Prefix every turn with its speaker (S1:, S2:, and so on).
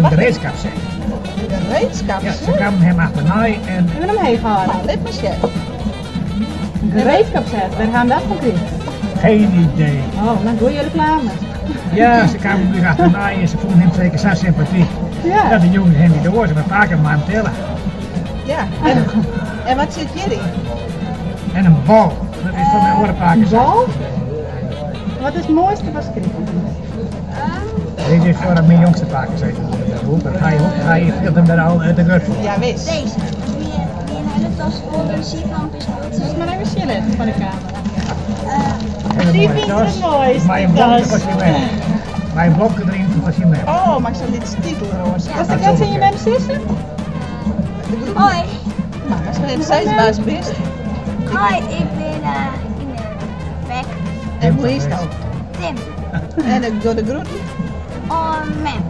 S1: een gereedschap zijn.
S2: Een gereedschap?
S1: Ja, ze kwamen hem achterna en...
S3: Hebben we hem heen gehaald?
S2: Nou, let maar chef.
S3: Een gereedschapszet, waar gaan we dat van krijgen?
S1: Geen idee.
S3: Oh, dan doe je reclame.
S1: Ja, ze kwamen nu achterna en ze vonden hem zeker zo sympathiek.
S3: Ja.
S1: Dat de jongen hem niet door, ze maar pakken maar hem tellen.
S2: Ja. En wat zit jullie?
S1: En een bal. Dat is van mijn orenpaken.
S3: Bal? Wat is het mooiste wat schrijven?
S1: Dit is voor mijn jongste paken zeker. Dan ga je filmt hem daar al uit de rug.
S2: Ja, wist.
S4: Deze. Die een hele tas vol muzieklamp is goed.
S3: Dat is maar even chillen van de camera.
S1: En
S3: Die
S1: mooie
S3: vindt
S1: tas.
S3: het mooist,
S1: Mijn
S3: die
S1: blokje
S3: tas.
S1: was je mee. Mijn blokje erin was je mee.
S2: Oh, maar ik zal dit titelroos.
S4: Ja.
S3: Wat zijn je met hem zussen?
S4: Hoi.
S2: Maar dat is steeds baas best.
S4: Hoi, ik ben in de weg.
S2: En hoe is het ook?
S4: Tim.
S2: En ik door de groeten.
S4: Oh, man.